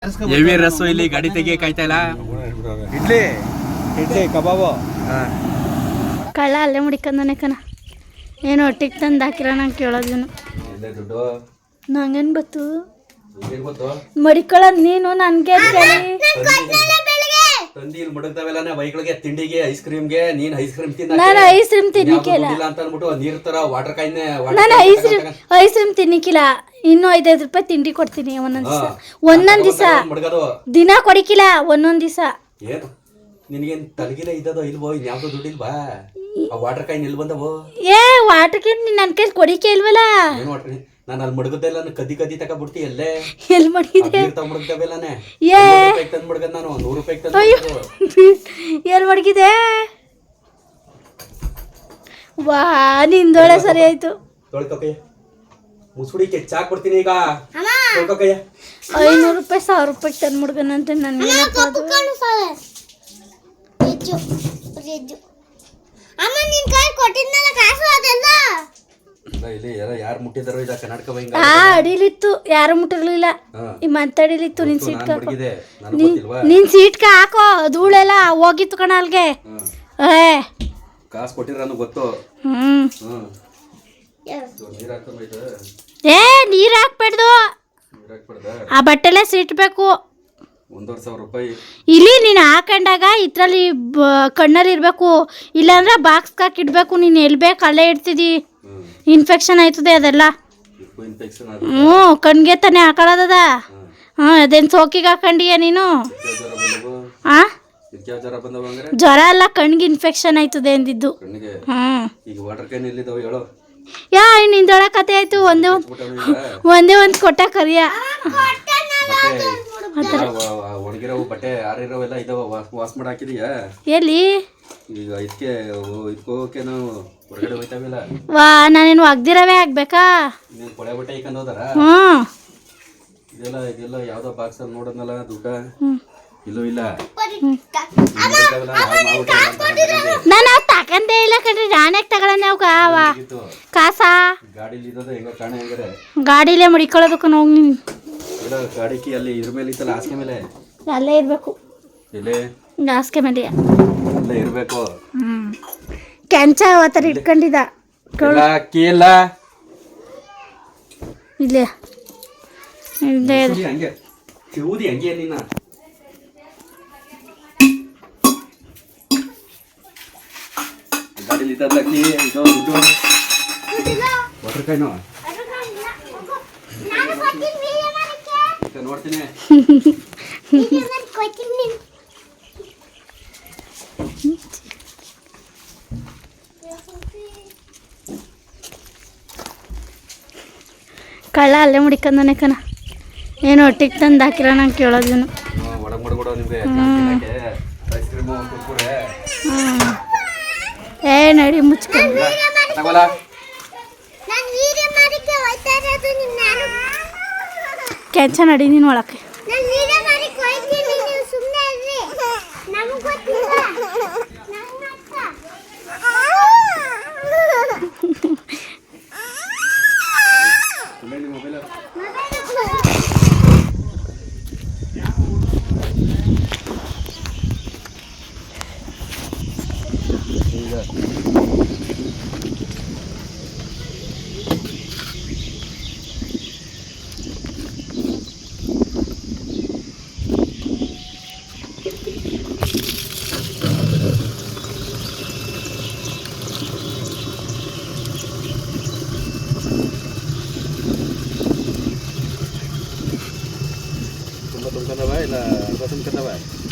Heavy ರಸು ಇಲ್ಲಿ ಗಾಡಿ ತೆಗಿಯ ಕಾಯ್ತಾ ಇಲ್ಲ. ಇಡ್ಲಿ ಇಡ್ಲಿ ಕಬಾಬು ಕಳ್ಳ ಅಲ್ಲೇ ಮುಡಿಕಂದನೆ ಕಣ. ಏನು ಒಟ್ಟಿಗೆ ತಂದು ಹಾಕಿರ ನಂಗೆ ಕೇಳೋದೇನು ದುಡ್ಡು ನಂಗೇನು ಗೊತ್ತು ಮಡಿಕೊಳ್ಳೋದು ನೀನು ನನಗೆ ತಂದಿ ಮಡಗ್ತಾವೆಲ್ಲ ಬೈಕ್ಗಳಿಗೆ ತಿಂಡಿಗೆ ಐಸ್ ಕ್ರೀಮ್ಗೆ ನೀನ್ ಐಸ್ ಕ್ರೀಮ್ ನಾನು ಐಸ್ ಕ್ರೀಮ್ ತಿನ್ನಿಕ್ಕಿಲ್ಲ ಅಂತ ಅಂದ್ಬಿಟ್ಟು ನೀರ್ ತರ ವಾಟರ್ ಕಾಯಿನೆ ನಾನು ಐಸ್ ಕ್ರೀಮ್ ತಿನ್ನಿಕ್ಕಿಲ್ಲ. ಇನ್ನೂ 5 ರೂಪಾಯಿ ತಿಂಡಿ ಕೊಡ್ತೀನಿ ಒಂದೊಂದ್ ದಿವಸ ದಿನ ಕೊಡಿಕಿಲ್ಲ ಒಂದೊಂದ್ ದಿವಸ. ಏನು ನಿನಗೇನ್ ತಲೆಗಿಲ್ಲ ಇದ್ದದೋ ಇಲ್ವೋ ಇನ್ಯಾವ್ದೋ ದುಡ್ಡಿಲ್ವಾ? ಆ ವಾಟರ್ ಕಾಯಿನ್ ಎಲ್ಲಿ ಬಂದವು? ಏ ವಾಟರ್ ಕಾಯಿನ್ ನನ್ನ ಕೈ ಕೊಡಿಕೆ ಇಲ್ವಲ್ಲ. ಏನು ವಾಟರ್ ನಾನು ಅಲ್ಲಿ ಮಡಗದ್ದೆಲ್ಲ ಕದಿ ತಗೊಬಿಡ್ತಿ ಎಲ್ಲೇ ಎಲ್ಲಿ ಮಡಗಿದೆ ಮಡಗ್ತಾವೆಲ್ಲಾನೆ ಏ ತಂದು ಮಡಗದ್ ನಾನು 100 ರೂಪಾಯಿ ಎಲ್ಲಿ ಮಡಗಿದೆ ವಾ ನಿಂದೊಳೆ ಸರಿ ಆಯ್ತು. ತೊಳ್ಕೊಕಯ್ಯ ಮುಸುಡಿ ಕೆಚ್ಚಾಕ್ ಕೊಡ್ತೀನಿ ಈಗ. ತೊಳ್ಕೊಕಯ್ಯ 500 ರೂಪಾಯಿ 1000 ರೂಪಾಯಿ ತಂದು ಮಡ್ಗನಂತೆ ನನಗೆ ಇಲ್ಲಿ ಯಾರು ಮುಟ್ಟಿದಾರೋ ಇದ ಕರ್ನಾಟಕ ಅಡಿಲಿತ್ತು ಯಾರು ಮುಟ್ಟಿರ್ಲಿಲ್ಲ. ಮಾತಾಡಿಲಿತ್ತು ನಿನ್ ಸೀಟ್ ನಿನ್ ಸೀಟ್ಗೆ ಹಾಕೋ ಧೂಳೆಲ್ಲ ಹೋಗಿತ್ತು ಕಣ ಅಲ್ಗೆ. ಕಾಸು ಕೊಟ್ಟಿರ ಗೊತ್ತು. ಏ ನೀರ್ ಹಾಕ್ಬೇಡ್ದು ಆ ಬಟ್ಟೆಲೆ ಸೀಟ್ ಬೇಕು. 1,500 ರೂಪಾಯಿ ಇಲ್ಲಿ ನೀನು ಹಾಕೊಂಡಾಗ ಇದ್ರಲ್ಲಿ ಕಣ್ಣಲ್ಲಿ ಇರಬೇಕು, ಇಲ್ಲಾಂದ್ರೆ ಬಾಕ್ಸ್ಗೆ ಹಾಕಿಡ್ಬೇಕು. ನೀನು ಎಲ್ಲಿ ಬೇಕು ಅಲ್ಲೇ ಇಡ್ತಿದ್ದಿ, ಇನ್ಫೆಕ್ಷನ್ ಆಯ್ತದೆ ಅದೆಲ್ಲ. ಹ್ಞೂ ಕಣ್ಗೆ ತಾನೇ ಹಾಕೊಳ್ಳೋದದ. ಹಾಂ ಅದೇನು ಸೋಕಿಗೆ ಹಾಕೊಂಡಿಯ ನೀನು? ಹಾಂ ಜ್ವರ ಅಲ್ಲ ಕಣ್ಗೆ ಇನ್ಫೆಕ್ಷನ್ ಆಯ್ತದೆ ಅಂದಿದ್ದು. ಯಾ ನಿಂದೊಳ ಕತೆ ಆಯ್ತು. ಒಂದೇ ಒಂದು ಕೊಟ್ಟ ಕರಿಯ ಒಣಗಿರೋ ಬಟ್ಟೆ ಆರಿರೋವೆಲ್ಲ ಇದಾವ ವಾಶ್ ಮಾಡಿ ಹಾಕಿದೀಯಾ? ಎಲ್ಲಿ ಈಗ ಇದಕ್ಕೆ ಇದಕ್ಕೆ ನಾವು ಹೊರಗಡೆ ಹೋಯ್ತಾವಿಲ್ಲ. ವಾ ನಾನೇನು ಒಗ್ದಿರವೇ ಆಗ್ಬೇಕಾ? ನೀನು ಕೊಳೆ ಬಟ್ಟೆ ಇಕ್ಕೊಂಡು ಹೋದಾರ? ಇದೆಲ್ಲ ಯಾವ್ದೋ ಬಾಕ್ಸ್ ಅಲ್ಲಿ ನೋಡೋದ್ನಲ್ಲ ದುಡ್ಡ ಇಲ್ಲೂ ಇಲ್ಲ. ನಾನು ತಗೊಂಡೇ ಇಲ್ಲ ಕಣ್ರಿ. ನಾನೇ ತಗೊಳ್ಳೋಣ ಅವ ಕಾಸ ಗಾಡಿಲಿ ಇದ್ದದ ಹೆಂಗ ಕಾಣ ಹೆಂಗಾರೆ ಗಾಡಿಲೇ ಮಡಿಕೊಳ್ಳೋದಕ್ಕೆ ಹೋಗಿ ನೀನು ಗಾಡಿಕಿ ಅಲ್ಲಿ ಇದ್ರ ಮೇಲೆ ಇತ್ತಲ್ಲ ಹಾಸಿಗೆ ಮೇಲೆ ಅಲ್ಲೇ ಇರ್ಬೇಕು. ಇಲ್ಲೇ ಹಾಸಿಗೆ ಮೇಲೆ ಅಲ್ಲೇ ಇರ್ಬೇಕು. ಕೆಂಚ ಅವತ್ತರ ಇಟ್ಕೊಂಡಿದ್ದ ಅಕ್ಕಿ ಇಲ್ಲ ಇಲ್ಲೇ ಹಂಗೆ ಚಿವುದಿ ಹಂಗೆ ನಿನ್ನ ಗಾಡಿಲಿ ಇದ್ದಲ್ಲ ಅಕ್ಕಿ ಇದು ವಾಟರ್ ಕಾಯಿನು ನೋಡ್ತೀನಿ. ಕಳ್ಳ ಅಲ್ಲೇ ಮುಡಿಕಂದನೆ ಕಣ. ಏನು ಒಟ್ಟಿಗೆ ತಂದು ಹಾಕಿರ ನಂಗೆ ಕೇಳೋದೇನು ಏ ನಡಿ ಮುಚ್ಕೊಂಡು ಕೆಂಚ ನಡಿ ನೀನು ಒಳಕ್ಕೆ.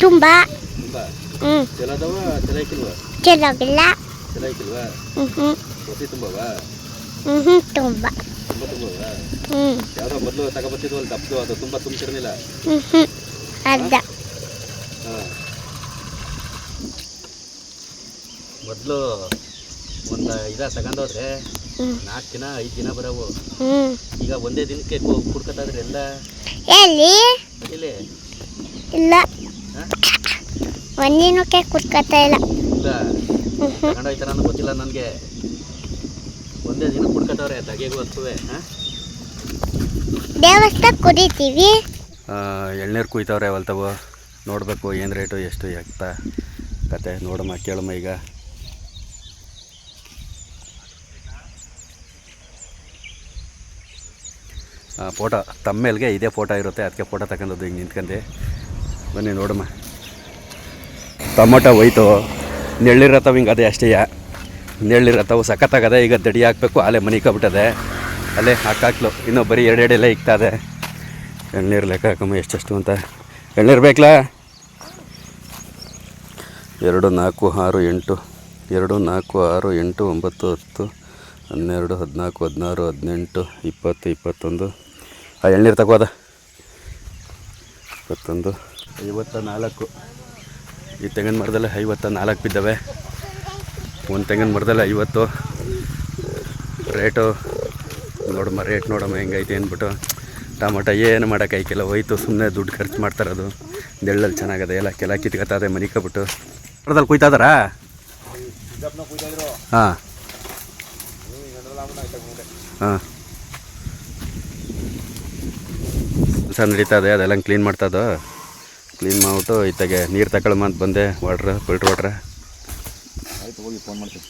ತುಂಬಾ ಚೆನ್ನಾಗಿಲ್ವಾ? ತುಂಬಾ ಯಾವ್ದೋ ಮೊದಲು ತಗೊಬತ್ತಿದ್ವು ಅಲ್ಲಿ ದಪ್ಪದು ಅದು ತುಂಬಾ ತುಂಬಿಸಿರ್ಲಿಲ್ಲ. ಮೊದಲು ಒಂದು ತಗೊಂಡೋದ್ರೆ 4 ದಿನ 5 ದಿನ ಬರವು. ಈಗ ಒಂದೇ ದಿನಕ್ಕೆ ಕುಡ್ಕತಾದ್ರೆ ಎಲ್ಲ ಇಲ್ಲ ಒಂದಿನಕ್ಕೆ ಕುಡ್ಕತಾ ಇಲ್ಲ. ತಗೊಂಡೋಯ್ತಾರ ಗೊತ್ತಿಲ್ಲ ನನಗೆ. ಒಂದೇ ದಿನ ಕುಡ್ಕತವ್ರೆ ತಗೆಗೂ ಹತ್ತುವೆ. ದೇವಸ್ಥಾನ ಕುಡಿತೀವಿ ಎಳ್ನೀರು ಕುಯ್ತವ್ರೆ ಹೊಲ್ತವು ನೋಡಬೇಕು ಏನು ರೇಟು ಎಷ್ಟು ಎತ್ತ ಕತೆ ನೋಡಮ್ಮ ಕೇಳಮ್ಮ ಈಗ. ಫೋಟೋ ತಮ್ಮೇಲ್ಗೆ ಇದೇ ಫೋಟೋ ಇರುತ್ತೆ, ಅದಕ್ಕೆ ಫೋಟೋ ತಗೊಂಡದ್ದು ಹಿಂಗೆ ನಿಂತ್ಕೊಂಡು. ಬನ್ನಿ ನೋಡಮ್ಮ. ಟೊಮೊಟೊ ಹೋಯ್ತು, ನೆಳ್ಳಿರತ್ತವ ಹಿಂಗೆ ಅದೇ ಅಷ್ಟೇ. ನೆಳ್ಳಿರತ್ತವು ಸಖತ್ತಾಗದೆ. ಈಗ ದಡಿ ಹಾಕಬೇಕು, ಅಲ್ಲೇ ಮನೆ ಕಬಿಟ್ಟದೆ, ಅಲ್ಲೇ ಹಾಕಾಕ್ಲು. ಇನ್ನೂ ಬರೀ ಎರಡೆರಡೆಲ್ಲ ಇಕ್ತದೆ. ಎಳ್ನೀರು ಲೆಕ್ಕ ಹಾಕಮ್ಮ ಎಷ್ಟೆಷ್ಟು ಅಂತ. ಎಳ್ನೀರು ಬೇಕಲ್ಲ? 2 4 6 8 2 4 6 8 9 10 12 14 16 18 20 21. ಆ ಎಳ್ನೀರು ತಗೋದ 21 54. ಈ ತೆಂಗಿನ ಮರದಲ್ಲಿ 54 ಬಿದ್ದಾವೆ. ಒಂದು ತೆಂಗಿನ ಮರದಲ್ಲಿ 50. ರೇಟು ನೋಡಮ್ಮ, ರೇಟ್ ನೋಡಮ್ಮ ಹೆಂಗೈತೆ ಅಂದ್ಬಿಟ್ಟು. ಟೊಮೊಟೊ ಏನು ಮಾಡೋಕ್ಕಾಯ್ಕಿಲ್ಲ, ಹೋಯ್ತು. ಸುಮ್ಮನೆ ದುಡ್ಡು ಖರ್ಚು ಮಾಡ್ತಾರದು. ನೆಳ್ಳಲ್ಲಿ ಚೆನ್ನಾಗದೆ, ಎಲ್ಲ ಕೆಲ ಕಿತ್ಕೊತದೆ ಮನಿಕೊಬಿಟ್ಟು. ಮರದಲ್ಲಿ ಕುಯ್ತಾದಾರಾ? ಹಾಂ ಹಾಂ ಕೆಲಸ ನಡೀತದೆ. ಅದೆಲ್ಲ ಕ್ಲೀನ್ ಮಾಡ್ತದ. ಕ್ಲೀನ್ ಮಾಡಿಬಿಟ್ಟು ಇತ್ತಾಗೆ ನೀರು ತಗೊಳ್ಳಮ್ಮ ಅಂತ ಬಂದೆ. Filter water. ಆಯ್ತು, ಹೋಗಿ ಫೋನ್ ಮಾಡ್ತೀನಿ.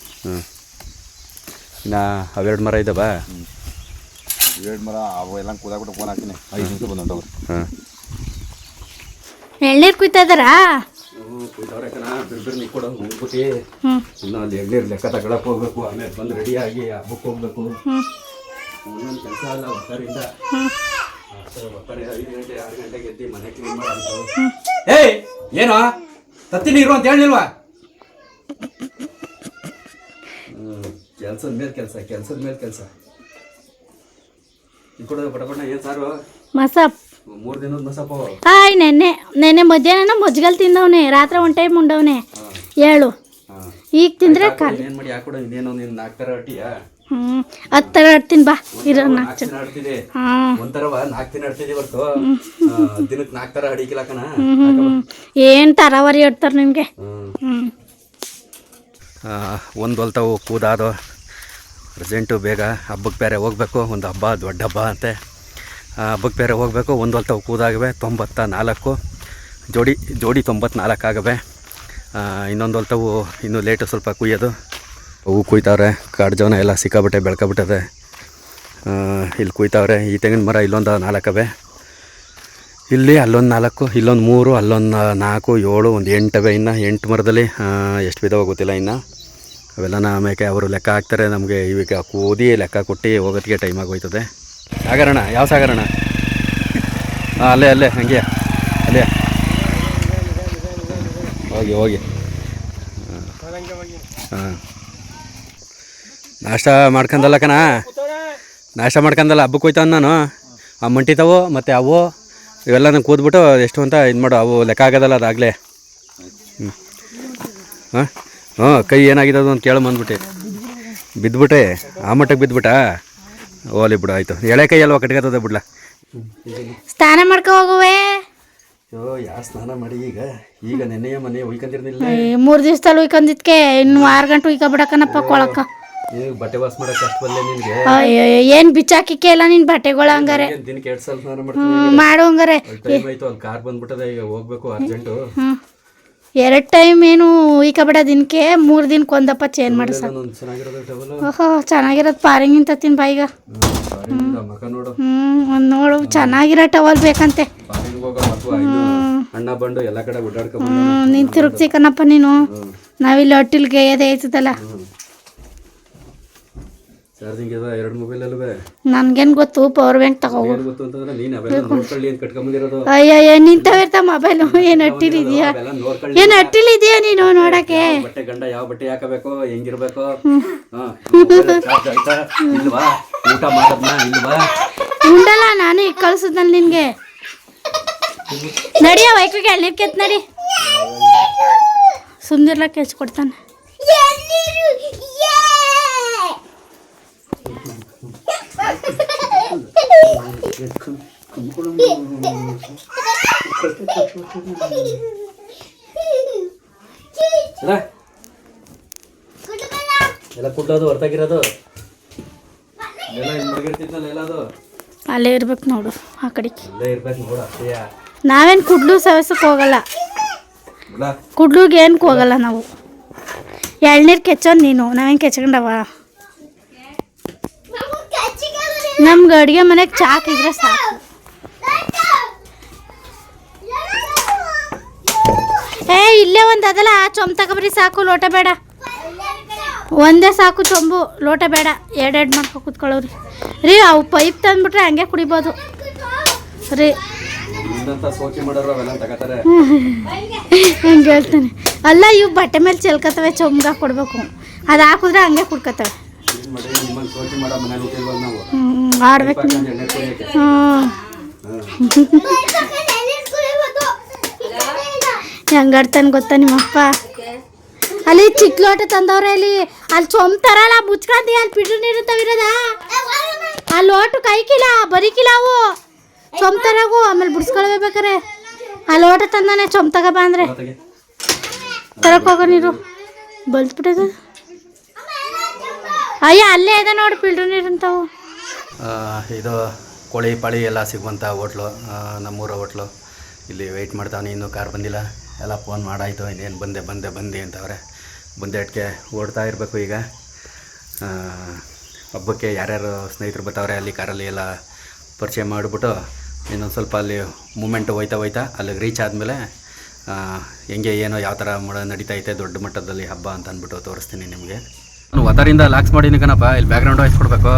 ಇನ್ನು ಅವೆರಡು ಮರ ಇದ್ದಾವ? 2 ಮರ ಅವೆಲ್ಲ ಕೂದಾಬಿಟ್ಟು ಫೋನ್ ಹಾಕ್ತೀನಿ. 5 ನಿಮಿಷ ಬಂದು. ಹಾಂ, ಎಳ್ನೀರು ಕುಯ್ತಾ ಇದ್ದಾರಾ? ಕುಯ್ದವ್ರೆ ಕಣ. ಬಿರ್ಬಿರ್ ನಿಕ್ಕೊಡೋ ಹೋಗ್ಬಿಟ್ಟು ಇನ್ನು ಅಲ್ಲಿ ಎಳ್ನೀರು ಲೆಕ್ಕ ತಗೊಳಕ್ಕೆ ಹೋಗ್ಬೇಕು. ಆಮೇಲೆ ಬಂದು ರೆಡಿಯಾಗಿ ಹಬ್ಬಕ್ಕೆ ಹೋಗ್ಬೇಕು. ಒಂದೊಂದು ಕೆಲಸ ಅಲ್ಲ ಒತ್ತಾರಿಂದ. ಒತ್ತಾರೆ 5 ಗಂಟೆ 6 ಗಂಟೆಗೆ ಎದ್ದು ಮನೆ ಕ್ಲೀನ್ ಮಾಡೋದು. ಏಯ್ ಏನೋ ತತ್ತಿ ನೀರು ಅಂತ ಹೇಳಿಲ್ವಾ? ಕೆಲಸದ ಮೇಲೆ ಕೆಲಸ, ಕೆಲಸದ ಮೇಲೆ ಕೆಲಸ. ಈ ಕೂಡ ಬಡಬಣ್ಣ ಏನು ಸಾರು? ಮಸಪ್ 3 ದಿನದ ಮಸಪ್ಪ. ಹಾಯ್, ನೆನ್ನೆ ಮಧ್ಯಾಹ್ನ ಮಜ್ಗಲ್ ತಿಂದವನೆ, ರಾತ್ರಿ 1 ಟೈಮ್ ಉಂಡವನೆ. 7 ಈಗ ತಿಂದ್ರೆ ಕಾಲು. ಏನು ಮಾಡಿ ಹಾಕೊಡು. ಇನ್ನೇನು ನೀನು 4 ಥರ ಅಟ್ಟಿಯಾ? 10 ಥರ ಆಡ್ತೀನಿ ಬಾ. ಇರೋ 4 ಜನ ಆಡ್ತಿದ್ದೆ. ಹಾಂ, ಒಂಥರವ 4 ದಿನ ಆಡ್ತಿದ್ದೆ ಹೊರ್ತು ದಿನಕ್ಕೆ 4 ಥರ ಅಡಿಕಿಲ್ಲ ಕಣ. ಏನು ತರಾವರಿ ಆಡ್ತಾರೆ ನಿಮಗೆ. ಒಂದು ಹೊಲ್ತಾವು ಕೂದಾದು. ಅರ್ಜೆಂಟು ಬೇಗ ಹಬ್ಬಕ್ಕೆ ಬೇರೆ ಹೋಗ್ಬೇಕು. ಒಂದು ಹಬ್ಬ, ದೊಡ್ಡ ಹಬ್ಬ ಅಂತೆ. ಹಬ್ಬಕ್ಕೆ ಬೇರೆ ಹೋಗಬೇಕು. ಒಂದು ಹೊಲ್ತಾವು ಕೂದಾಗವೆ 94 ಜೋಡಿ 94 ಆಗವೆ. ಇನ್ನೊಂದು ಹೊಲ್ತಾವು ಇನ್ನೂ ಲೇಟು ಸ್ವಲ್ಪ ಕುಯ್ಯೋದು. ಹೂವು ಕುಯ್ತಾವ್ರೆ. ಕಾಡು ಜವನ ಎಲ್ಲ ಸಿಕ್ಕಾಬಿಟ್ಟೆ ಬೆಳ್ಕೊಬಿಟ್ಟದೆ. ಇಲ್ಲಿ ಕುಯ್ತಾವ್ರೆ. ಈ ತೆಂಗಿನ ಮರ ಇಲ್ಲೊಂದು 4 ಅವೆ. ಇಲ್ಲಿ ಅಲ್ಲೊಂದು 4, ಇಲ್ಲೊಂದು 3, ಅಲ್ಲೊಂದು 4, 7, ಒಂದು 8 ಅವೆ. ಇನ್ನು 8 ಮರದಲ್ಲಿ ಎಷ್ಟು ಬಿದ್ದಾವ ಗೊತ್ತಿಲ್ಲ ಇನ್ನು. ಅವೆಲ್ಲ ಆಮೇಲೆ ಅವರು ಲೆಕ್ಕ ಹಾಕ್ತಾರೆ. ನಮಗೆ ಈಗ ಕೂದಿ ಲೆಕ್ಕ ಕೊಟ್ಟು ಹೋಗೋದಕ್ಕೆ ಟೈಮ್ ಆಗೋಯ್ತದೆ. ಸಾಗರಣ ಯಾವ ಸಾಗರಣ? ಹಾಂ, ಅಲ್ಲೇ ಹಂಗೆ ಅಲ್ಲೇ ಹೋಗಿ. ಹಾಂ, ನಾಷ್ಟ ಮಾಡ್ಕೊಂಡಲ್ಲ ಕಣ. ನಾಷ್ಟ ಮಾಡ್ಕೊಂಡಲ್ಲ, ಹಬ್ಬಕ್ಕೆ ಹೋಯ್ತಾವ ನಾನು. ಆ ಮಂಟಿತಾವು ಮತ್ತು ಅವು ಇವೆಲ್ಲ ನಂಗೆ ಕೂದ್ಬಿಟ್ಟು ಎಷ್ಟು ಅಂತ ಇದು ಮಾಡು. ಅವು ಲೆಕ್ಕ ಆಗೋದಲ್ಲ ಅದಾಗಲೇ. ಹಾಂ, ಕೈ ಏನಾಗಿದ್ದು ಅಂತ ಕೇಳ ಬಂದ್ಬಿಟ್ಟು ಬಿದ್ದುಬಿಟ್ಟೆ. ಆ ಮಟ್ಟಕ್ಕೆ ಬಿದ್ದುಬಿಟ್ಟ. ಓಲಿ ಬಿಡು, ಆಯಿತು. ಎಳೆ ಕೈ ಅಲ್ವಾ ಕಟ್ಕೊತದೆ ಬಿಡ್ಲ. ಸ್ನಾನ ಮಾಡ್ಕೊ ಹೋಗುವೆ. ಯಾವ ಸ್ನಾನ ಮಾಡಿ ಈಗ ನೆನ್ನೆಯ ಮನೆ ಉಯ್ಕೊಂಡಿರ್ಲಿಲ್ಲ. 3 ದಿವಸದಲ್ಲಿ ಉಯ್ಕೊಂಡಿದ್ಕೆ ಇನ್ನು 6 ಗಂಟೆ ಉಯ್ಕೊಬಿಡಕನಪ್ಪ ಕೊಳಕ. ಬಟ್ಟೆ ವಾಶ್ ಮಾಡಕ್ಕೆ ಅಷ್ಟು ಬಲ್ಲೆ ನಿನಗೆ? ಏನು ಬಿಚ್ಚಾಕಿಕ್ಕೆ ಇಲ್ಲ ನಿನ್ನ ಬಟ್ಟೆಗಳು ಹಂಗಾರೆ. ದಿನಕ್ಕೆ 2 ಸಲ ಸ್ನಾನ ಮಾಡ್ತೀನಿ. ಮಾಡು ಹಂಗಾರೆ. ಟೈಮ್ ಆಯಿತು, ಅಲ್ಲಿ ಕಾರ್ ಬಂದ್ಬಿಟ್ಟದೆ. ಈಗ ಹೋಗ್ಬೇಕು ಅರ್ಜೆಂಟು. 2 ಟೈಮ್ ಏನು ಉಯ್ಕೊಬೇಡ ದಿನಕ್ಕೆ. 3 ದಿನಕ್ಕೆ ಒಂದಪ್ಪ ಚೇಂಜ್ ಮಾಡಿ ಸಾಕು. ಚೆನ್ನಾಗಿರೋದು ಟವಲ್. ಓಹೋ, ಚೆನ್ನಾಗಿರೋದು ಪಾರಿಂಗಿಂತ ತಿನ್ ಬಾ ಈಗ. ನೋಡು. ಒಂದು ನೋಡು, ಚೆನ್ನಾಗಿರೋ ಟವಲ್ ಬೇಕಂತೆ. ಅಣ್ಣ ಬಂಡು ಎಲ್ಲ ಕಡೆ ಓಡಾಡ್ಕೊಂಡು ನೀನು ತಿರುಗ್ತಿ ಕಣಪ್ಪ ನೀನು. ನಾವಿಲ್ಲಿ ಹೊಟ್ಟಿಲ್ಗೆ ಎದೆ ಐತದಲ್ಲ. ಚಾರ್ಜಿಂಗ್ ಇದೆ 2 ಮೊಬೈಲ್ ಅಲ್ವೇ? ನನ್ಗೇನು ಗೊತ್ತು, ಪವರ್ ಬ್ಯಾಂಕ್ ತಗೋ. ಗೊತ್ತು ಅಂತಂದ್ರೆ ನೀನು ಅವೆಲ್ಲ ನೋಡ್ಕೊಳ್ಳಿ ಅಂತ ಕಟ್ಕೊಂಬಂದಿರೋದು. ಅಯ್ಯಯ್ಯ, ನಿಂತವಿರ್ತ ಮೊಬೈಲು. ಏನು ಹಟ್ಟಿಲಿದೆಯಾ? ಏನು ಹಟ್ಟಿಲಿದೆಯಾ ನೀನು ನೋಡಕ್ಕೆ? ಬಟ್ಟೆ ಗಂಡ ಯಾವ ಬಟ್ಟೆ ಹಾಕಬೇಕು, ಹೆಂಗಿರ್ಬೇಕು? ಇಲ್ವಾ? ಊಟ ಮಾಡೋದ್ನ ಇಲ್ವಾ? ಉಂಡಲ್ಲ, ನಾನೇ ಈಗ ಕಳ್ಸಿದ್ನಲ್ಲ ನಿನ್ಗೆ. ನಡಿಯ ವೈಕ್ಲಿಗೆ ಎಳ್ನೀರು ಕೆತ್ ನಡಿ. ಸುಂದಿರ್ಲ ಕೆಚ್ಕೊಡ್ತಾನೆ. ಎಲ್ಲ ಕುಡ್ಲೋದು ಹೊರ್ತಾಗಿರೋದು ಎಲ್ಲ ಮಡಗಿರ್ತಿದ್ನಲ್ಲ ಎಲ್ಲದು ಅಲ್ಲೇ ಇರ್ಬೇಕು ನೋಡು. ಆ ಕಡೆಗೆ ಇಲ್ಲೇ ಇರ್ಬೇಕು ನೋಡು ಅಷ್ಟೇ. ನಾವೇನು ಕುಡ್ಲು ಸವಸಕ್ಕೆ ಹೋಗಲ್ಲ, ಕುಡ್ಲುಗೆ ಏನಕ್ಕೆ ಹೋಗಲ್ಲ ನಾವು. ಎಳ್ನೀರು ಕೆಚ್ಚೋದು ನೀನು, ನಾವೇನು ಕೆಚ್ಕೊಂಡವ. ನಮ್ಗೆ ಅಡುಗೆ ಮನೆಗೆ ಚಾಕಿದ್ರೆ ಸಾಕು. ಇಲ್ಲೇ ಒಂದು ಅದಲ್ಲ, ಚೊಂಬು ತಗೊಬರಿ ಸಾಕು, ಲೋಟ ಬೇಡ. ಒಂದೇ ಸಾಕು ಚೊಂಬು, ಲೋಟ ಬೇಡ. ಎರಡೆರಡು ಮಾಡ್ಕೊ ಕೂತ್ಕೊಳ್ಳೋರಿ ರೀ. ಅವು ಪೈಪ್ ತಂದ್ಬಿಟ್ರೆ ಹಂಗೆ ಕುಡಿಬೋದು ರೀ. ಹಂಗೆ ಹೇಳ್ತಾನೆ. ಅಲ್ಲ, ಇವು ಬಟ್ಟೆ ಮೇಲೆ ಚೆಲ್ಕತ್ತವೆ, ಚೊಂಬ್ಗೆ ಕೊಡ್ಬೇಕು. ಅದು ಹಾಕಿದ್ರೆ ಹಂಗೆ ಕುಡ್ಕತ್ತವೆ. ಆಡ್ಬೇಕು. ಹೆಂಗಾಡ್ತಾನೆ ಗೊತ್ತಾ ನಿಮ್ಮಪ್ಪ. ಅಲ್ಲಿ ಚಿಕ್ಕ ಲೋಟ ತಂದವ್ರೆ, ಅಲ್ಲಿ ಚೊಂಬ್ ತರಲ್ಲ, ಮುಚ್ಕೊಂಡಿ ಅಲ್ಲಿ ಪಿಡ್ರು ನೀರು ತವಿರೋದ. ಆ ಲೋಟ ಕೈಕಿಲ್ಲ, ಬರೀಕಿಲ್ಲ ಅವು. ಚೊಂಬ್ ತರಗು, ಆಮೇಲೆ ಬಿಡಿಸ್ಕೊಳ್ಬೇಕಾರೆ. ಆ ಲೋಟ ತಂದಾನೆ, ಚೊಂಬ್ ತಗೋಬ ಅಂದ್ರೆ ತರಕ್ ಹೋಗೋ ನೀರು ಬಲ್ತ್ಬಿಟ್ಟದ. ಅಯ್ಯ ಅಲ್ಲೇ ಇದೆ ನೋಡಿ ಪಿಲ್ಟ್ರ್ ನೀರು ಅಂತಾವು. ಇದು ಕೋಳಿ ಪಾಳಿ ಎಲ್ಲ ಸಿಗುವಂಥ ಹೋಟ್ಲು, ನಮ್ಮೂರ ಹೋಟ್ಲು. ಇಲ್ಲಿ ವೆಯ್ಟ್ ಮಾಡ್ತಾವನಿ, ಇನ್ನೂ ಕಾರ್ ಬಂದಿಲ್ಲ. ಎಲ್ಲ ಫೋನ್ ಮಾಡಾಯಿತು, ಇನ್ನೇನು ಬಂದೆ ಅಂತವ್ರೆ. ಬಂದೇಟ್ಗೆ ಓಡ್ತಾ ಇರಬೇಕು ಈಗ. ಹಬ್ಬಕ್ಕೆ ಯಾರ್ಯಾರು ಸ್ನೇಹಿತರು ಬರ್ತಾವ್ರೆ ಅಲ್ಲಿ ಕಾರಲ್ಲಿ ಎಲ್ಲ ಪರಿಚಯ ಮಾಡಿಬಿಟ್ಟು ಇನ್ನೊಂದು ಸ್ವಲ್ಪ ಅಲ್ಲಿ ಮೂಮೆಂಟು ಹೋಯ್ತಾ ಅಲ್ಲಿಗೆ ರೀಚ್ ಆದಮೇಲೆ ಹೆಂಗೆ ಏನೋ ಯಾವ ಥರ ನಡೀತೈತೆ ದೊಡ್ಡ ಮಟ್ಟದಲ್ಲಿ ಹಬ್ಬ ಅಂತ ಅಂದ್ಬಿಟ್ಟು ತೋರಿಸ್ತೀನಿ ನಿಮಗೆ. ನಾನು ವತಾರಿಂದ ಲಾಕ್ಸ್ ಮಾಡೀನಿ ಕಣಪ್ಪ. ಇಲ್ಲಿ ಬ್ಯಾಕ್ಗ್ರೌಂಡ್ ವಾಯ್ಸ್ ಕೊಡಬೇಕು.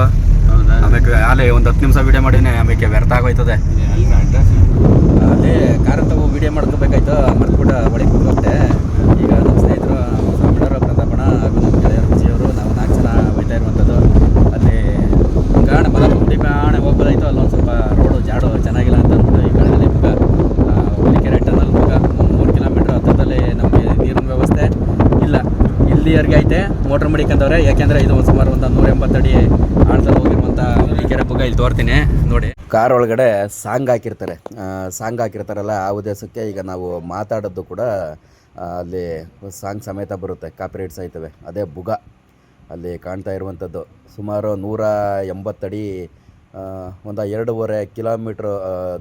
ಆಮೇಲೆ ಅಲ್ಲೇ ಒಂದು 10 ನಿಮಿಷ ವೀಡಿಯೋ ಮಾಡೀನಿ, ಆಮೇಲೆ ವ್ಯರ್ಥ ಆಗೋಯ್ತದೆ. ಅಲ್ಲೇ ಕಾರ್ ತಗೋ ವೀಡಿಯೋ ಮಾಡ್ಕೋಬೇಕಾಯ್ತು, ಮರ್ತ್ಬಿಟ್ಟು ಒಳಗೆ ಕೂತ್ಕೊಂಡೆ. ಈಗ ನಮ್ಮ ಸ್ನೇಹಿತರು ಸ್ವಾಮಿಡವರು, ಪ್ರತಾಪಣ ಹಾಗೂ ನಮ್ಮ ಗೆಳೆಯರು ವಿಜಯವರು, ನಾವು 4 ಜನ ಹೋಯ್ತಾ ಇರುವಂಥದ್ದು. ಅಲ್ಲಿ ಗಾಣ ಮಲಪುಡಿ ಬಾಣೆ ಹೋಗ್ಬೋದಾಯ್ತು. ಅಲ್ಲೊಂದು ಸ್ವಲ್ಪ ರೋಡು ಜಾಡು ಚೆನ್ನಾಗಿಲ್ಲ ಅಂತ ಅಂದ್ಬಿಟ್ಟು ಈ ಕಡೆಯಲ್ಲಿ ಹುಲಿಕೆರೆ ಟನಲ್ 3 ಕಿಲೋಮೀಟ್ರ್ ಹತ್ತಿರದಲ್ಲಿ ನಮಗೆ ನೀರಿನ ವ್ಯವಸ್ಥೆ ಇಲ್ಲ. ಇಲ್ಲಿಯವರೆಗೆ ಐತೆ ಮೋಟ್ರ್ ಮಡಿಕಂದವ್ರೆ. ಯಾಕೆಂದರೆ ಇದು ಸುಮಾರು ಒಂದು 180 ಅಡಿ ಆಳದಲ್ಲಿ ಹೋಗಿರುವಂಥ ಹುಲಿಕೆರೆ ಬುಗ ಇಲ್ಲಿ ತೋರ್ತೀನಿ ನೋಡಿ. ಕಾರ್ ಒಳಗಡೆ ಸಾಂಗ್ ಹಾಕಿರ್ತಾರಲ್ಲ, ಆ ಉದ್ದೇಶಕ್ಕೆ ಈಗ ನಾವು ಮಾತಾಡೋದು ಕೂಡ ಅಲ್ಲಿ ಸಾಂಗ್ ಸಮೇತ ಬರುತ್ತೆ, ಕಾಪಿರೈಟ್ಸ್ ಆಯ್ತವೆ. ಅದೇ ಬುಗ ಅಲ್ಲಿ ಕಾಣ್ತಾ ಇರುವಂಥದ್ದು. ಸುಮಾರು 180 ಅಡಿ, ಒಂದು 2.5 ಕಿಲೋಮೀಟ್ರ್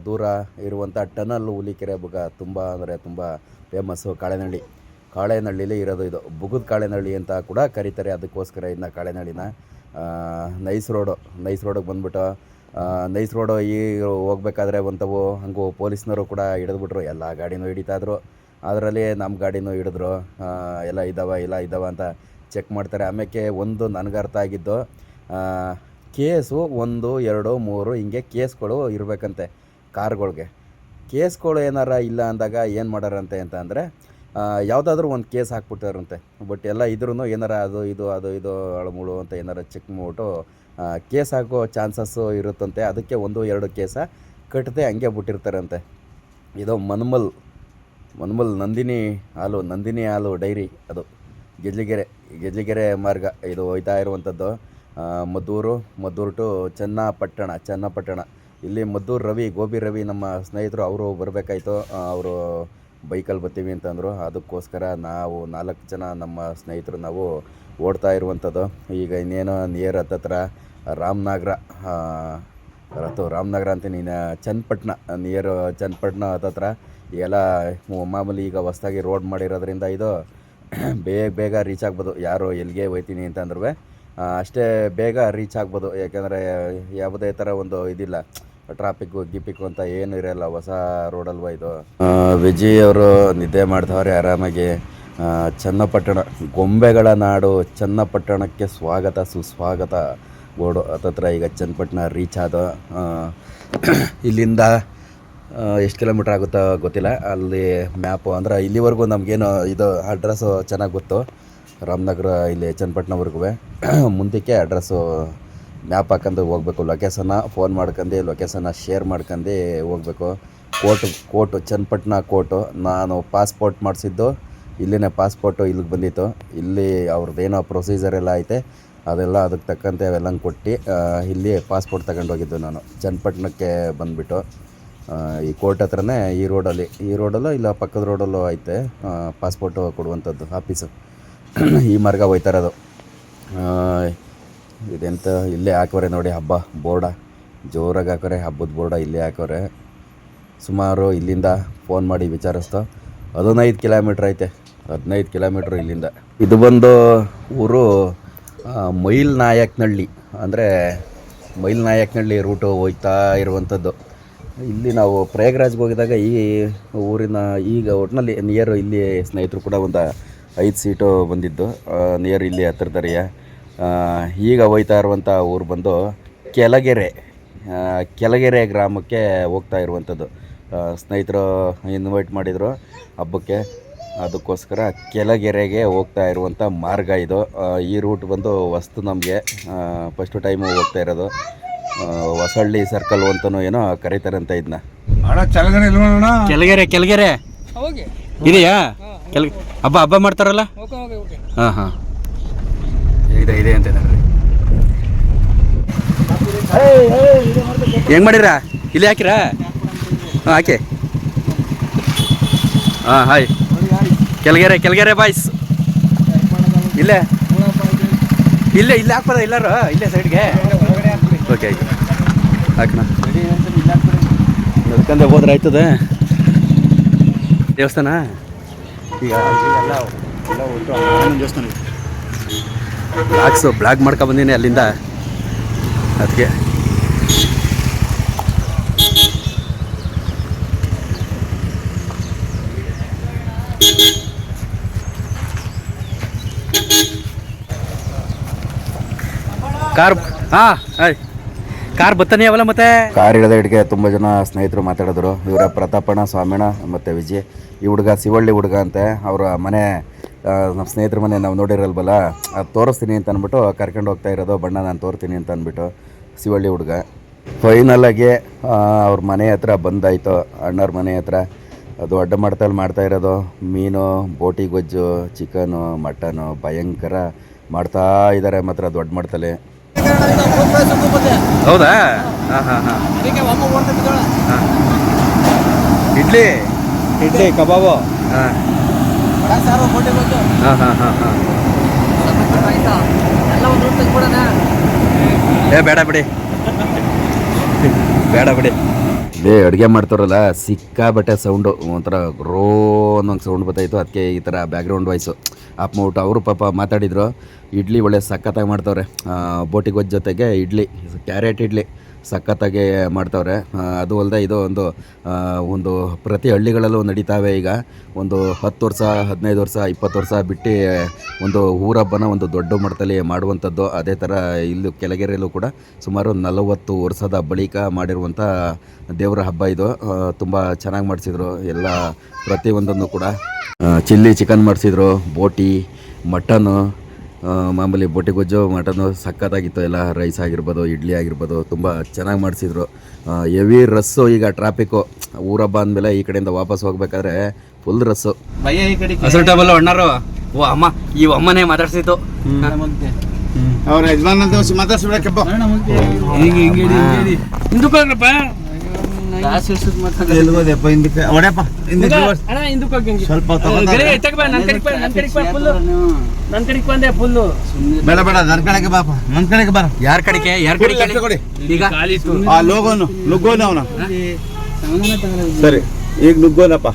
ದೂರ ಇರುವಂಥ ಟನಲ್ ಹುಲಿಕೆರೆ ಬುಗ. ತುಂಬ ಅಂದರೆ ತುಂಬ ಫೇಮಸ್ಸು. ಕಾಳೆನಹಳ್ಳಿಲಿ ಇರೋದು ಇದು. ಬುಗದ ಕಾಳೆನಹಳ್ಳಿ ಅಂತ ಕೂಡ ಕರೀತಾರೆ. ಅದಕ್ಕೋಸ್ಕರ ಇದನ್ನ ಕಾಳೆನಹಳ್ಳಿನ ನೈಸ್ ರೋಡಿಗೆ ಬಂದ್ಬಿಟ್ಟು ನೈಸ್ ರೋಡು ಈಗ ಹೋಗ್ಬೇಕಾದ್ರೆ ಒಂಥವು ಹಂಗೂ ಪೊಲೀಸ್ನವರು ಕೂಡ ಹಿಡಿದ್ಬಿಟ್ರು. ಎಲ್ಲ ಗಾಡಿನೂ ಹಿಡಿತಾಯಿದ್ರು, ಅದರಲ್ಲಿ ನಮ್ಮ ಗಾಡಿನೂ ಹಿಡಿದ್ರು. ಎಲ್ಲ ಇದ್ದಾವ ಅಂತ ಚೆಕ್ ಮಾಡ್ತಾರೆ. ಆಮೇಲೆ ಒಂದು ನನಗೆ ಅರ್ಥ ಆಗಿದ್ದು, ಕೇಸು 1, 2, 3 ಹಿಂಗೆ ಕೇಸ್ಗಳು ಇರಬೇಕಂತೆ ಕಾರ್ಗಳ್ಗೆ. ಕೇಸ್ಗಳು ಏನಾರ ಇಲ್ಲ ಅಂದಾಗ ಏನು ಮಾಡಾರಂತೆ ಅಂತ ಅಂದರೆ, ಯಾವುದಾದ್ರೂ ಒಂದು ಕೇಸ್ ಹಾಕ್ಬಿಟ್ಟಾರಂತೆ. ಬಟ್ ಎಲ್ಲ ಇದ್ರೂ ಏನಾರ ಅದು ಇದು ಅಳಮುಳು ಅಂತ ಏನಾರ ಚೆಕ್ ಮಾಡಿಬಿಟ್ಟು ಕೇಸ್ ಹಾಕೋ ಚಾನ್ಸಸ್ಸು ಇರುತ್ತಂತೆ. ಅದಕ್ಕೆ 1, 2 ಕೇಸ ಕಟ್ಟದೆ ಹಂಗೆ ಬಿಟ್ಟಿರ್ತಾರಂತೆ. ಇದು ಮನ್ಮಲ್ ನಂದಿನಿ ಹಾಲು ಡೈರಿ, ಅದು ಗೆಜ್ಲಿಗೆರೆ ಮಾರ್ಗ ಇದು ಹೋಯ್ತಾ ಇರುವಂಥದ್ದು. ಮದ್ದೂರು ಟು ಚನ್ನಪಟ್ಟಣ. ಇಲ್ಲಿ ಮದ್ದೂರು ರವಿ, ಗೋಬಿ ರವಿ ನಮ್ಮ ಸ್ನೇಹಿತರು, ಅವರು ಬರಬೇಕಾಯ್ತು. ಅವರು ಬೈಕಲ್ಲಿ ಬರ್ತೀವಿ ಅಂತಂದರು. ಅದಕ್ಕೋಸ್ಕರ ನಾವು 4 ಜನ ನಮ್ಮ ಸ್ನೇಹಿತರು ನಾವು ಓಡ್ತಾ ಇರುವಂಥದ್ದು. ಈಗ ಇನ್ನೇನೋ ನಿಯರ್ ಹತ್ತತ್ರ ರಾಮನಗರ ಅಂತೀನಿ, ಚನ್ನಪಟ್ಟಣ ನಿಯರ್ ಚನ್ನಪಟ್ಟಣ ಹತ್ತತ್ರ ಎಲ್ಲ ಮಾಮೂಲಿ. ಈಗ ಹೊಸ್ದಾಗಿ ರೋಡ್ ಮಾಡಿರೋದ್ರಿಂದ ಇದು ಬೇಗ ರೀಚ್ ಆಗ್ಬೋದು. ಯಾರು ಎಲ್ಲಿಗೆ ಹೋಯ್ತೀನಿ ಅಂತಂದ್ರೂ ಅಷ್ಟೇ ಬೇಗ ರೀಚ್ ಆಗ್ಬೋದು. ಯಾಕೆಂದರೆ ಯಾವುದೇ ಥರ ಒಂದು ಇದಿಲ್ಲ, ಗಿಪಿಕ್ಕು ಅಂತ ಏನು ಇರೋಲ್ಲ. ಹೊಸ ರೋಡಲ್ವ ಇದು. ವಿಜಯ್ ಅವರು ನಿದ್ದೆ ಮಾಡ್ತವ್ರೆ ಆರಾಮಾಗಿ. ಚನ್ನಪಟ್ಟಣ, ಗೊಂಬೆಗಳ ನಾಡು ಚನ್ನಪಟ್ಟಣಕ್ಕೆ ಸುಸ್ವಾಗತ ಬೋರ್ಡು ಹತ್ತತ್ರ ಈಗ ಚನ್ನಪಟ್ಟಣ ರೀಚ್ ಆದ. ಇಲ್ಲಿಂದ ಎಷ್ಟು ಕಿಲೋಮೀಟ್ರ್ ಆಗುತ್ತೋ ಗೊತ್ತಿಲ್ಲ. ಅಲ್ಲಿ ಮ್ಯಾಪು ಅಂದರೆ ಇಲ್ಲಿವರೆಗೂ ನಮಗೇನು ಇದು ಅಡ್ರೆಸ್ಸು ಚೆನ್ನಾಗಿ ಗೊತ್ತು. ರಾಮನಗರ ಇಲ್ಲಿ ಚನ್ನಪಟ್ಟಣವರೆಗೂ ಮುಂದಕ್ಕೆ ಅಡ್ರೆಸ್ಸು ಮ್ಯಾಪ್ ಹಾಕೊಂಡು ಹೋಗ್ಬೇಕು. ಲೊಕೇಶನ್ನ ಫೋನ್ ಮಾಡ್ಕೊಂಡು ಲೊಕೇಶನ್ನ ಶೇರ್ ಮಾಡ್ಕೊಂಡು ಹೋಗ್ಬೇಕು. Court Channapatna court. ನಾನು ಪಾಸ್ಪೋರ್ಟ್ ಮಾಡಿಸಿದ್ದು ಇಲ್ಲಿನೇ, ಪಾಸ್ಪೋರ್ಟು ಇಲ್ಲಿಗೆ ಬಂದಿತ್ತು. ಇಲ್ಲಿ ಅವ್ರದ್ದೇನೋ ಪ್ರೊಸೀಜರ್ ಎಲ್ಲ ಐತೆ, ಅದೆಲ್ಲ ಅದಕ್ಕೆ ತಕ್ಕಂತೆ ಅವೆಲ್ಲ ಕೊಟ್ಟು ಇಲ್ಲಿ ಪಾಸ್ಪೋರ್ಟ್ ತಗೊಂಡೋಗಿದ್ದು ನಾನು. ಚನ್ನಪಟ್ಟಣಕ್ಕೆ ಬಂದುಬಿಟ್ಟು ಈ ಕೋರ್ಟ್ ಹತ್ರನೇ ಈ ರೋಡಲ್ಲೂ ಇಲ್ಲ ಪಕ್ಕದ ರೋಡಲ್ಲೂ ಐತೆ ಪಾಸ್ಪೋರ್ಟು ಕೊಡುವಂಥದ್ದು ಆಫೀಸು. ಈ ಮಾರ್ಗ ಹೋಯ್ತಾ ಇರೋದು. ಇದೆಂತ ಇಲ್ಲೇ ಹಾಕವ್ರೆ ನೋಡಿ ಹಬ್ಬ ಬೋರ್ಡ. ಜೋರಾಗಿ ಹಾಕೋರೆ. ಹಬ್ಬದ ಬೋರ್ಡ ಇಲ್ಲೇ ಹಾಕೋರೆ. ಸುಮಾರು ಇಲ್ಲಿಂದ ಫೋನ್ ಮಾಡಿ ವಿಚಾರಿಸ್ತೋ 15 ಕಿಲೋಮೀಟ್ರ್ ಐತೆ. 15 ಕಿಲೋಮೀಟ್ರ್ ಇಲ್ಲಿಂದ. ಇದು ಬಂದು ಊರು ಮೈಲ್ ನಾಯಕನಹಳ್ಳಿ, ಅಂದರೆ ಮೈಲ್ ನಾಯಕನಹಳ್ಳಿ ರೂಟು ಹೋಗ್ತಾ ಇರುವಂಥದ್ದು. ಇಲ್ಲಿ ನಾವು ಪ್ರಯಾಗ್ರಾಜ್ಗೆ ಹೋಗಿದಾಗ ಈ ಊರಿನ ಈಗ ಒಟ್ಟಿನಲ್ಲಿ ನಿಯರ್ ಇಲ್ಲಿ ಸ್ನೇಹಿತರು ಕೂಡ ಒಂದು 5 ಸೀಟು ಬಂದಿದ್ದು ನಿಯರ್ ಇಲ್ಲಿ ಹತ್ತಿರದರಿಯ. ಈಗ ಹೋಗ್ತಾ ಇರುವಂಥ ಊರು ಬಂದು ಕೆಳಗೆರೆ ಗ್ರಾಮಕ್ಕೆ ಹೋಗ್ತಾ ಇರುವಂಥದ್ದು. ಸ್ನೇಹಿತರು ಇನ್ವೈಟ್ ಮಾಡಿದರು ಹಬ್ಬಕ್ಕೆ, ಅದಕ್ಕೋಸ್ಕರ ಕೆಳಗೆರೆಗೆ ಹೋಗ್ತಾ ಇರುವಂಥ ಮಾರ್ಗ ಇದು. ಈ ರೂಟ್ ಬಂದು ಹೊಸ್ತು ನಮಗೆ, ಫಸ್ಟು ಟೈಮು ಹೋಗ್ತಾ ಇರೋದು. ಹೊಸಳ್ಳಿ ಸರ್ಕಲ್ ಅಂತನೂ ಏನೋ ಕರೀತಾರೆ ಅಂತ ಇದನ್ನ. ಕೆಳಗೆರೆ ಇದೆಯಾ? ಹಬ್ಬ ಮಾಡ್ತಾರಲ್ಲ. ಹಾಂ ಹಾಂ, ಇದೆ ಅಂತ ಹೆಂಗೆ ಮಾಡಿರಾ? ಇಲ್ಲಿ ಹಾಕಿರಾ? ಹಾಂ ಹಾಕಿ. ಹಾಂ ಹಾಯ್. ಕೆಳಗೆರೆ ಬಾಯ್ಸ್. ಇಲ್ಲೇ ಹಾಕ್ಬೋದ ಎಲ್ಲರೂ? ಇಲ್ಲೇ ಸೈಡ್ಗೆ. ಓಕೆ ಆಯ್ತು, ಹಾಕೋಣ. ನಡ್ಕೊಂಡೆ ಹೋದ್ರೆ ಆಯ್ತದೆ ದೇವಸ್ಥಾನ. ಈಗ ದೇವಸ್ಥಾನ ಬ್ಲಾಗ್ ಮಾಡ್ಕೊಬಂದೀನಿ ಅಲ್ಲಿಂದ, ಅದಕ್ಕೆ. ಕಾರ್ ಬತ್ತಾನೆ ಅವಲ್ಲ. ಮತ್ತೆ ಕಾರ್ ಇಳಿದ ಹಿಡಿಗೆ ತುಂಬ ಜನ ಸ್ನೇಹಿತರು ಮಾತಾಡಿದ್ರು. ಇವರ ಪ್ರತಾಪಣ್ಣ, ಸ್ವಾಮಿಣ್ಣ ಮತ್ತು ವಿಜಯ್. ಈ ಹುಡುಗ ಶಿವಳ್ಳಿ ಹುಡುಗ ಅಂತೆ. ಅವರ ಮನೆ ನಮ್ಮ ಸ್ನೇಹಿತರ ಮನೆ ನಾವು ನೋಡಿರಲ್ವಲ್ಲ, ಅದು ತೋರಿಸ್ತೀನಿ ಅಂತ ಅಂದ್ಬಿಟ್ಟು ಕರ್ಕೊಂಡು ಹೋಗ್ತಾ ಇರೋದು. ಬಣ್ಣ ನಾನು ತೋರ್ತೀನಿ ಅಂತ ಅಂದ್ಬಿಟ್ಟು ಶಿವಳ್ಳಿ ಹುಡುಗ. ಫೈನಲಾಗಿ ಅವ್ರ ಮನೆ ಹತ್ರ ಬಂದಾಯಿತು, ಅಣ್ಣವ್ರ ಮನೆ ಹತ್ರ. ಅದು ಅಡ್ಡ ಮಾಡ್ತಲ್ಲಿ ಮಾಡ್ತಾ ಇರೋದು ಮೀನು, ಬೋಟಿ ಗೊಜ್ಜು, ಚಿಕನು, ಮಟನು ಭಯಂಕರ ಮಾಡ್ತಾ ಇದ್ದಾರೆ ಮಾತ್ರ ದೊಡ್ಡ ಮಟ್ಟದಲ್ಲಿ. ಹೌದಾ? ಹಾಂ ಹಾಂ ಹಾಂ. ಇಡ್ಲಿ ಕಬಾಬು. ಹಾಂ ಹಾಂ ಹಾಂ ಹಾಂ ಹಾಂ. ಬೇಡ ಬಿಡಿ. ಇದೇ ಅಡುಗೆ ಮಾಡ್ತಾರಲ್ಲ, ಸಿಕ್ಕಾಬಟ್ಟೆ ಸೌಂಡು, ಒಂಥರ ರೋ ಅನ್ನೋಂಗೆ ಸೌಂಡ್ ಬರ್ತಾಯಿತ್ತು. ಅದಕ್ಕೆ ಈ ಥರ ಬ್ಯಾಕ್ಗ್ರೌಂಡ್ ವಾಯ್ಸು ಆಫ್ ಮಾಡ್ಬಿಟ್ಟು ಅವರು ಪಾಪ ಮಾತಾಡಿದರು. ಇಡ್ಲಿ ಒಳ್ಳೆ ಸಖತ್ತಾಗಿ ಮಾಡ್ತವ್ರೆ. ಬೋಟಿ ಗೊಜ್ಜು ಜೊತೆಗೆ ಇಡ್ಲಿ, ಕ್ಯಾರೆಟ್ ಇಡ್ಲಿ ಸಖತ್ತಾಗಿ ಮಾಡ್ತವ್ರೆ. ಅದು ಅಲ್ಲದೆ ಇದು ಒಂದು ಪ್ರತಿ ಹಳ್ಳಿಗಳಲ್ಲೂ ನಡೀತಾವೆ ಈಗ. ಒಂದು 10 ವರ್ಷ, 15 ವರ್ಷ, 20 ವರ್ಷ ಬಿಟ್ಟು ಒಂದು ಊರಬ್ಬನ ಒಂದು ದೊಡ್ಡ ಮಟ್ಟದಲ್ಲಿ ಮಾಡುವಂಥದ್ದು. ಅದೇ ಥರ ಇಲ್ಲಿ ಕೆಳಗೆರೆಯಲ್ಲೂ ಕೂಡ ಸುಮಾರು 40 ವರ್ಷದ ಬಳಿಕ ಮಾಡಿರುವಂಥ ದೇವರ ಹಬ್ಬ ಇದು. ತುಂಬ ಚೆನ್ನಾಗಿ ಮಾಡಿಸಿದ್ರು ಎಲ್ಲ, ಪ್ರತಿಯೊಂದನ್ನು ಕೂಡ. ಚಿಲ್ಲಿ ಚಿಕನ್ ಮಾಡಿಸಿದ್ರು, ಬೋಟಿ, ಮಟನು, ಮಾಮೂಲಿ ಬೋಟಿ ಗೊಜ್ಜು, ಮಟನು ಸಖತ್ತಾಗಿತ್ತು ಎಲ್ಲ. ರೈಸ್ ಆಗಿರ್ಬೋದು, ಇಡ್ಲಿ ಆಗಿರ್ಬೋದು, ತುಂಬ ಚೆನ್ನಾಗಿ ಮಾಡಿಸಿದ್ರು. Heavy rush. ಈಗ ಟ್ರಾಫಿಕ್ಕು ಊರಬ್ಬ ಅಂದಮೇಲೆ ಈ ಕಡೆಯಿಂದ ವಾಪಸ್ ಹೋಗ್ಬೇಕಾದ್ರೆ ಫುಲ್ ರಸ್ಸು. ಹಸಿರು ಟೇಬಲ್ ಅಣ್ಣರು. ಓ ಅಮ್ಮ, ಈ ಅಮ್ಮನೇ ಮಾತಾಡ್ಸಿತ್ತು. ಅವ್ರ ಯಜಮಾನ್ ಅಂತ ಮಾತಾಡ್ಸ್ಬಿಡಕ್ಕಪ್ಪ. ಸ್ವಲ್ಪ ಬೇಡ ಬೇಡ, ನನ್ ಕಡೆಗೆ ಬಾಪ, ನನ್ ಕಡೆಗೆ ಬಾರ. ಯಾರ ಕಡೆಗೆ ಈಗ ಲೋಗೋನು ನುಗ್ಗೋನು ಅವನ. ಸರಿ, ಈಗ ನುಗ್ಗೋನಪ್ಪ.